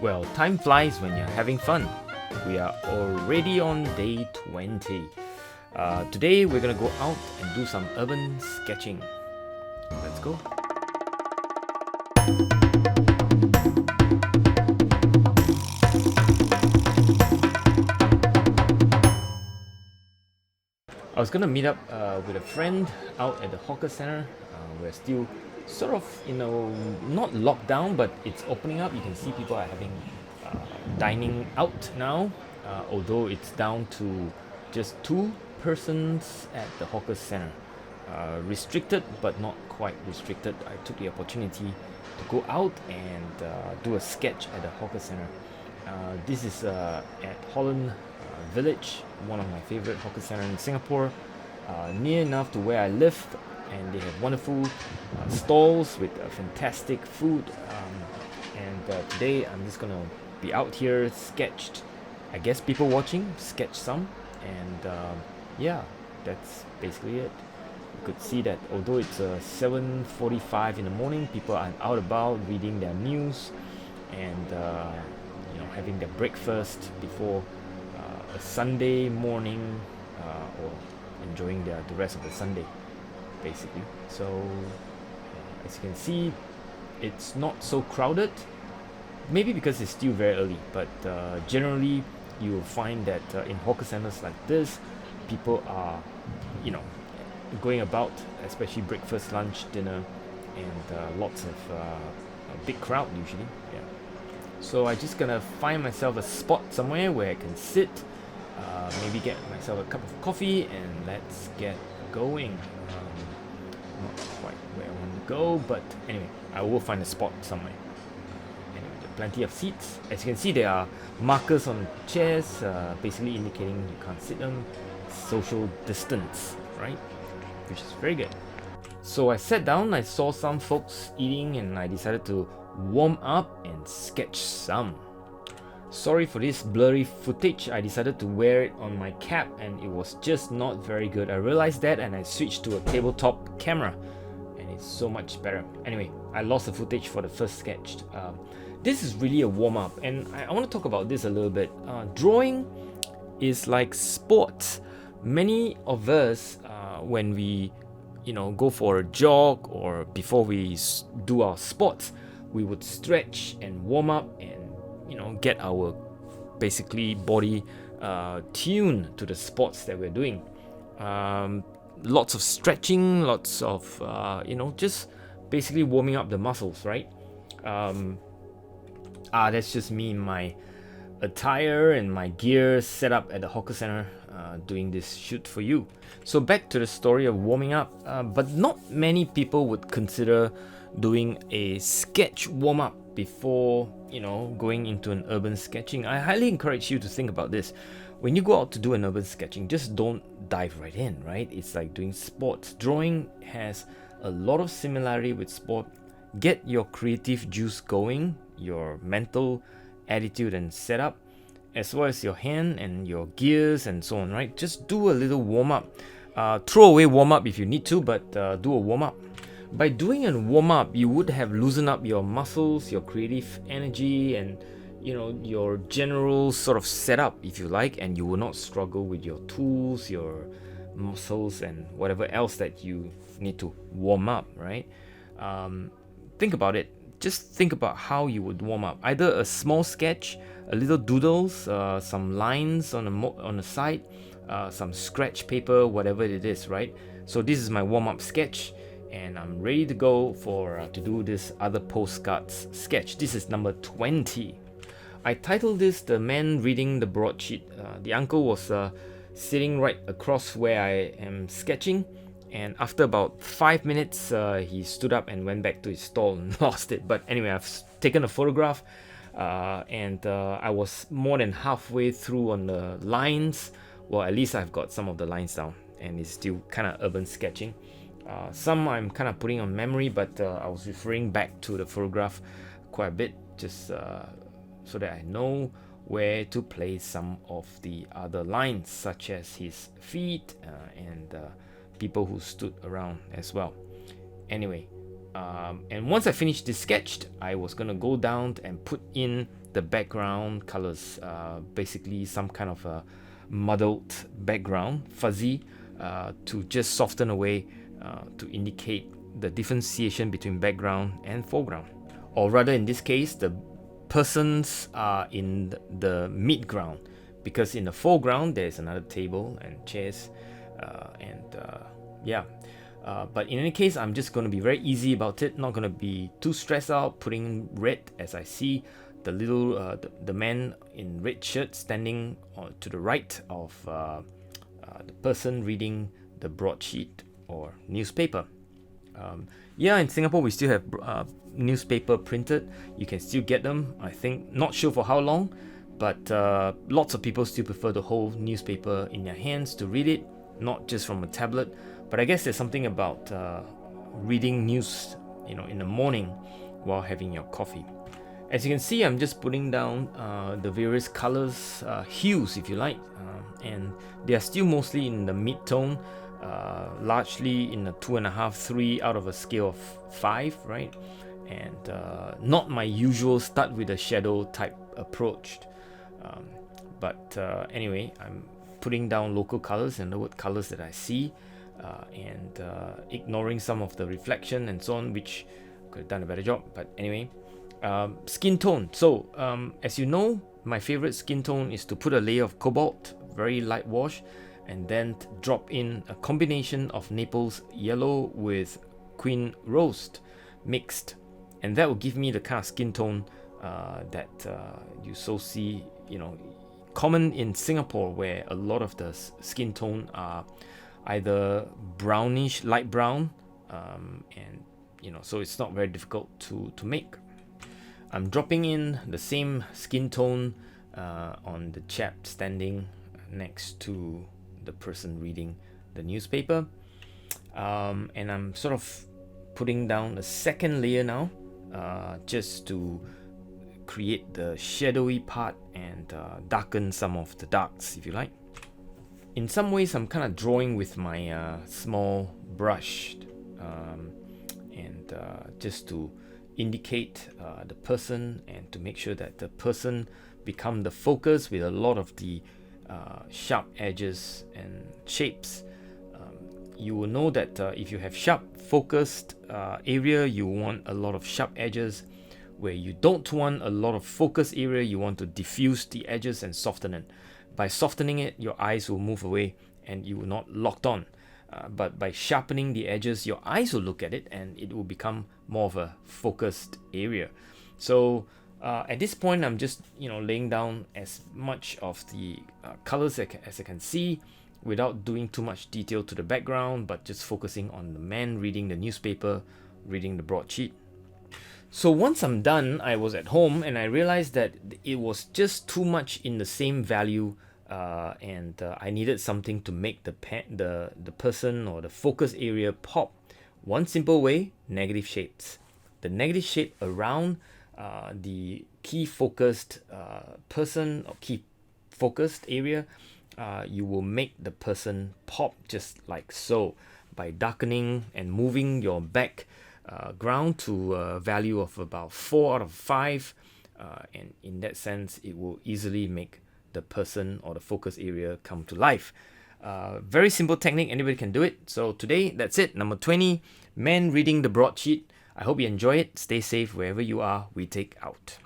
Well, time flies when you're having fun. We are already on day 20. Today we're gonna go out and do some urban sketching. Let's go. I was gonna meet up with a friend out at the hawker center. We're still sort of, not locked down, but it's opening up. You can see people are having dining out now, although it's down to just 2 persons at the hawker center. Restricted, but not quite restricted. I took the opportunity to go out and do a sketch at the hawker center. This is at Holland Village, one of my favorite hawker centers in Singapore, near enough to where I live, and they have wonderful stalls with fantastic food. And today I'm just gonna be out here, sketched. I guess people watching, sketch some, and yeah, that's basically it. You could see that although it's 7:45 in the morning, people are out about reading their news and having their breakfast before a Sunday morning, or enjoying the rest of the Sunday, basically. So as you can see, it's not so crowded, maybe because it's still very early, but generally you will find that in hawker centers like this, people are going about, especially breakfast, lunch, dinner, and lots of a big crowd usually. Yeah. So I just gonna find myself a spot somewhere where I can sit, maybe get myself a cup of coffee, and let's get going. Not quite where I want to go, but anyway, I will find a spot somewhere. Anyway, there are plenty of seats. As you can see, there are markers on chairs, basically indicating you can't sit them. Social distance, right? Which is very good. So I sat down, I saw some folks eating, and I decided to warm up and sketch some. Sorry for this blurry footage. I decided to wear it on my cap and it was just not very good. I realized that and I switched to a tabletop camera and it's so much better. Anyway, I lost the footage for the first sketch. This is really a warm-up, and I want to talk about this a little bit. Drawing is like sports. Many of us, when we go for a jog or before we do our sports, we would stretch and warm up and get our basically body tuned to the sports that we're doing. Lots of stretching, lots of just basically warming up the muscles, right? That's just me in my attire and my gear set up at the hawker center, doing this shoot for you. So back to the story of warming up, but not many people would consider doing a sketch warm-up before going into an urban sketching. I highly encourage you to think about this. When you go out to do an urban sketching, just don't dive right in, right? It's like doing sports. Drawing has a lot of similarity with sport. Get your creative juice going, your mental attitude and setup, as well as your hand and your gears and so on, right? Just do a little warm-up. Throw away warm-up if you need to, but do a warm-up. By doing a warm-up, you would have loosened up your muscles, your creative energy, and your general sort of setup, if you like, and you will not struggle with your tools, your muscles, and whatever else that you need to warm up, right? Think about it. Just think about how you would warm up. Either a small sketch, a little doodles, some lines on the side, some scratch paper, whatever it is, right? So this is my warm-up sketch, and I'm ready to go to do this other postcards sketch. This is number 20. I titled this "The Man Reading the Broadsheet." The uncle was sitting right across where I am sketching, and after about 5 minutes, he stood up and went back to his stall and lost it. But anyway, I've taken a photograph, and I was more than halfway through on the lines. Well, at least I've got some of the lines down, and it's still kind of urban sketching. Some I'm kind of putting on memory, but I was referring back to the photograph quite a bit, just so that I know where to place some of the other lines, such as his feet and people who stood around as well. Anyway, and once I finished this sketch, I was gonna go down and put in the background colors, basically some kind of a muddled background, fuzzy, to just soften away, to indicate the differentiation between background and foreground. Or rather, in this case, the persons are in the midground, because in the foreground there's another table and chairs, but in any case, I'm just going to be very easy about it, not going to be too stressed out, putting red as I see the little the man in red shirt standing to the right of the person reading the broadsheet or newspaper. In Singapore we still have newspaper printed. You can still get them. I think, not sure for how long, but lots of people still prefer to hold newspaper in their hands to read it, not just from a tablet. But I guess there's something about reading news, in the morning while having your coffee. As you can see, I'm just putting down the various colors, hues if you like, and they are still mostly in the mid-tone, largely in a 2.5, 3 out of a scale of 5, right? And not my usual start with a shadow type approach. But anyway, I'm putting down local colors and the colors that I see, and ignoring some of the reflection and so on, which could have done a better job. But anyway, skin tone. So as you know, my favorite skin tone is to put a layer of cobalt, very light wash, and then drop in a combination of Naples yellow with Queen Roast mixed, and that will give me the kind of skin tone that you so see, common in Singapore, where a lot of the skin tone are either brownish, light brown, and so it's not very difficult to make. I'm dropping in the same skin tone on the chap standing next to the person reading the newspaper, and I'm sort of putting down a second layer now, just to create the shadowy part and darken some of the darks, if you like. In some ways, I'm kind of drawing with my small brush, and just to indicate the person and to make sure that the person become the focus with a lot of the sharp edges and shapes. You will know that if you have sharp focused area, you want a lot of sharp edges. Where you don't want a lot of focus area, you want to diffuse the edges and soften it. By softening it, your eyes will move away and you will not locked on. But by sharpening the edges, your eyes will look at it and it will become more of a focused area. So at this point, I'm just laying down as much of the colors as I can see, without doing too much detail to the background, but just focusing on the man reading the newspaper, reading the broadsheet. So once I'm done, I was at home and I realized that it was just too much in the same value, and I needed something to make the person or the focus area pop. One simple way: negative shades. The negative shade around the key focused person or key focused area, you will make the person pop just like so, by darkening and moving your background to a value of about 4 out of 5, and in that sense it will easily make the person or the focus area come to life. Very simple technique, anybody can do it. So today, that's it, number 20, man reading the broadsheet. I hope you enjoy it. Stay safe wherever you are. Whee Teck out.